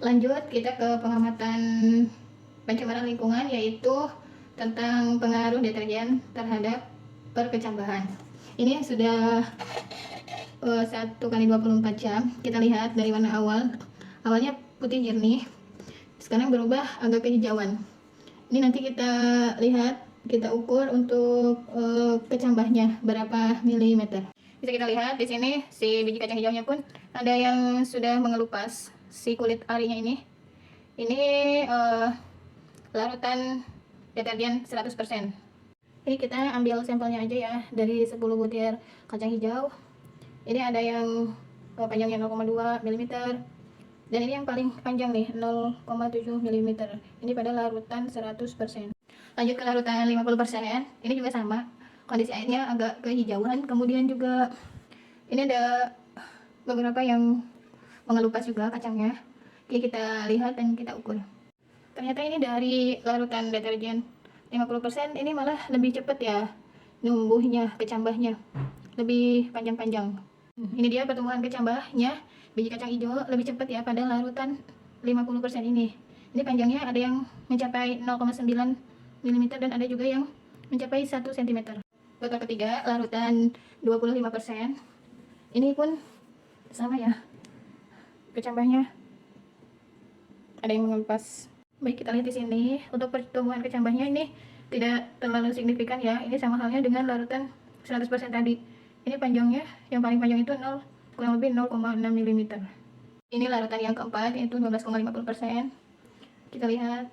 Lanjut kita ke pengamatan pencemaran lingkungan, yaitu tentang pengaruh deterjen terhadap perkecambahan. Ini sudah 1 kali 24 jam. Kita lihat dari warna awalnya putih jernih, sekarang berubah agak kehijauan. Ini nanti kita lihat, kita ukur untuk kecambahnya berapa milimeter. Bisa kita lihat di sini si biji kacang hijaunya pun ada yang sudah mengelupas, si kulit arinya ini. Ini larutan deterjen 100%. Ini kita ambil sampelnya aja ya, dari 10 butir kacang hijau. Ini ada yang panjangnya 0,2 mm, dan ini yang paling panjang nih 0,7 mm. Ini pada larutan 100%. Lanjut ke larutan 50%. Ini juga sama, kondisi airnya agak kehijauan. Kemudian juga ini ada beberapa yang mengelupas juga kacangnya. Oke, kita lihat dan kita ukur. Ternyata ini dari larutan deterjen 50% ini malah lebih cepat ya numbuhnya, kecambahnya lebih panjang-panjang. Ini dia pertumbuhan kecambahnya biji kacang hijau lebih cepat ya pada larutan 50% ini. Ini panjangnya ada yang mencapai 0,9 mm dan ada juga yang mencapai 1 cm. Botol ketiga larutan 25%. Ini pun sama ya, kecambahnya ada yang mengelupas. Baik, kita lihat di sini untuk pertumbuhan kecambahnya ini tidak terlalu signifikan ya. Ini sama halnya dengan larutan 100% tadi. Ini panjangnya yang paling panjang itu kurang lebih 0,6 mm. Ini larutan yang keempat, yaitu 12,50%. Kita lihat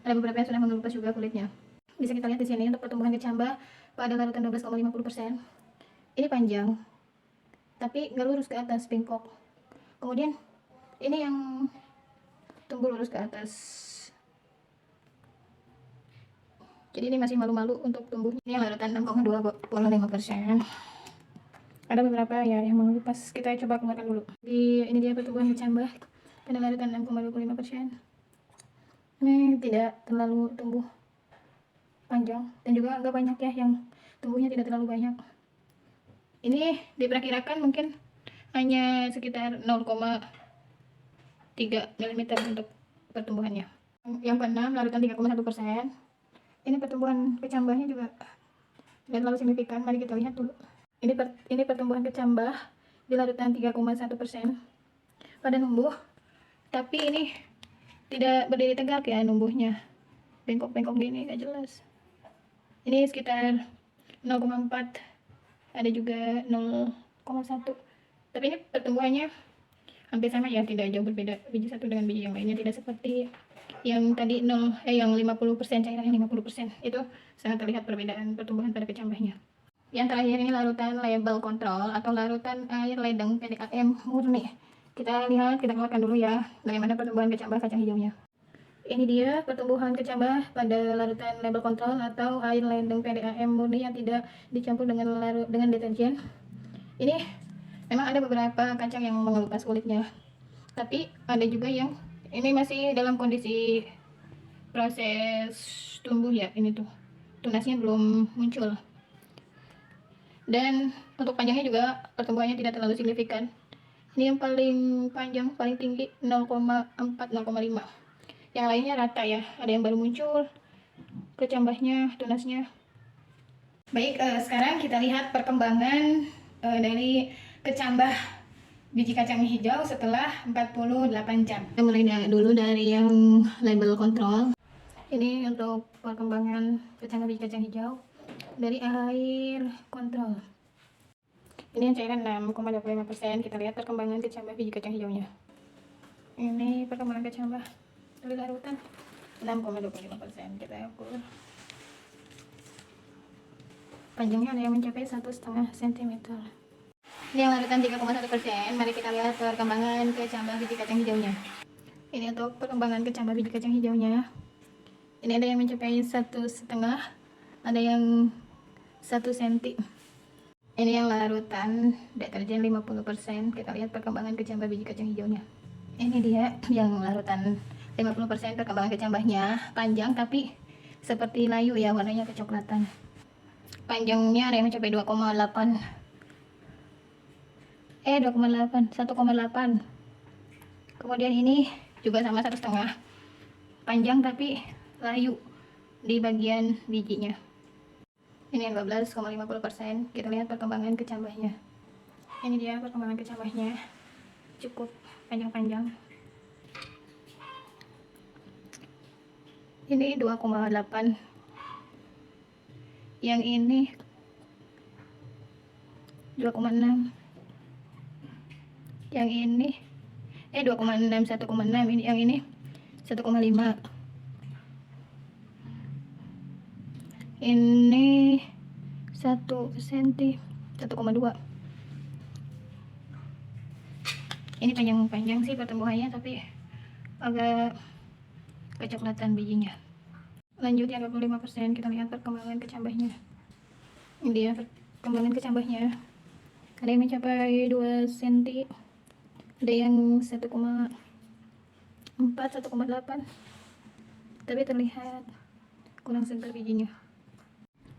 ada beberapa yang sudah mengelupas juga kulitnya. Bisa kita lihat di sini untuk pertumbuhan kecambah pada larutan 12,50%. Ini panjang, tapi nggak lurus ke atas, bengkok. Kemudian ini yang tumbuh lurus ke atas. Jadi ini masih malu-malu untuk tumbuhnya. Ini yang larutan 6,25%. Ada beberapa ya yang mengelupas. Kita coba keluarkan dulu. Ini dia pertumbuhan kecambah pada larutan 6,25%. Ini tidak terlalu tumbuh panjang dan juga agak banyak ya yang tumbuhnya tidak terlalu banyak. Ini diperkirakan mungkin hanya sekitar 0,3 mm untuk pertumbuhannya. Yang keenam larutan 3,1%. Ini pertumbuhan kecambahnya juga tidak terlalu signifikan. Mari kita lihat dulu. Ini pertumbuhan kecambah di larutan 3,1% pada numbuh, tapi ini tidak berdiri tegak ya numbuhnya, bengkok-bengkok gini, gak jelas. Ini sekitar 0,4, ada juga 0,1, tapi ini pertumbuhannya hampir sama ya, tidak jauh berbeda biji satu dengan biji yang lainnya. Tidak seperti yang tadi yang 50%, cairan yang 50%, itu sangat terlihat perbedaan pertumbuhan pada kecambahnya. Yang terakhir ini larutan label kontrol atau larutan air ledeng PDAM murni. Kita lihat, kita keluarkan dulu ya bagaimana pertumbuhan kecambah kacang hijaunya. Ini dia pertumbuhan kecambah pada larutan label kontrol atau air ledeng PDAM murni yang tidak dicampur dengan deterjen. Ini memang ada beberapa kacang yang mengelupas kulitnya, tapi ada juga yang ini masih dalam kondisi proses tumbuh ya. Ini tuh tunasnya belum muncul, dan untuk panjangnya juga pertumbuhannya tidak terlalu signifikan. Ini yang paling panjang, paling tinggi 0,4, 0,5. Yang lainnya rata ya, ada yang baru muncul kecambahnya, tunasnya. Baik, sekarang kita lihat perkembangan dari kecambah biji kacang hijau setelah 48 jam. Kita mulai dulu dari yang label kontrol. Ini untuk perkembangan kecambah biji kacang hijau dari air kontrol. Ini yang cairan 6,25%. Kita lihat perkembangan kecambah biji kacang hijaunya. Ini perkembangan kecambah dari larutan 6,25%. Kita ukur. Panjangnya ada yang mencapai 1,5 cm. Ini yang larutan 3,1%. Mari kita lihat perkembangan kecambah biji kacang hijaunya. Ini untuk perkembangan kecambah biji kacang hijaunya. Ini ada yang mencapai 1,5, ada yang 1 cm. Ini yang larutan deterjen 50%. Kita lihat perkembangan kecambah biji kacang hijaunya. Ini dia yang larutan 50%. Perkembangan kecambahnya panjang tapi seperti layu ya, warnanya kecoklatan. Panjangnya ada yang mencapai 2,8, 1,8. Kemudian ini juga sama 1,5 panjang tapi layu di bagian bijinya. Ini yang 12,50%. Kita lihat perkembangan kecambahnya. Ini dia perkembangan kecambahnya, cukup panjang-panjang. Ini 2,8, yang ini 2,6, yang ini 2,6, 1,6, ini yang ini 1,5, ini 1 cm 1,2. Ini panjang-panjang sih pertumbuhannya, tapi agak kecoklatan bijinya. Lanjut yang 25%, kita lihat perkembangan kecambahnya. Ini dia perkembangan kecambahnya. Ada yang mencapai 2 cm, ada yang 1,4, 1,8, tapi terlihat kurang segar bijinya.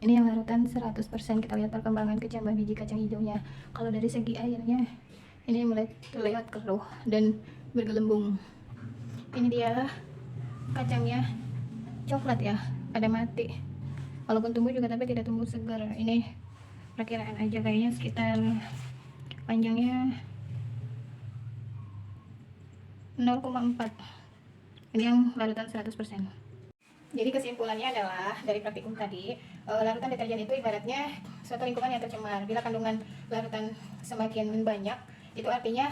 Ini yang larutan 100%. Kita lihat perkembangan kecambah biji kacang hijaunya. Kalau dari segi airnya, ini mulai terlihat keruh dan bergelembung. Ini dia kacangnya, coklat ya, pada mati. Walaupun tumbuh juga tapi tidak tumbuh segar. Ini perkiraan aja, kayaknya sekitar panjangnya 0,4. Ini yang larutan 100%. Jadi kesimpulannya adalah dari praktikum tadi, larutan deterjen itu ibaratnya suatu lingkungan yang tercemar. Bila kandungan larutan semakin banyak, itu artinya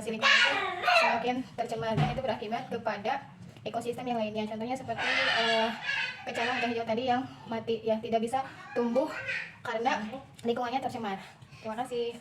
si lingkungan itu semakin tercemar, dan itu berakibat kepada ekosistem yang lainnya. Contohnya seperti kacang hijau tadi yang mati ya, tidak bisa tumbuh karena lingkungannya tercemar. Terima kasih.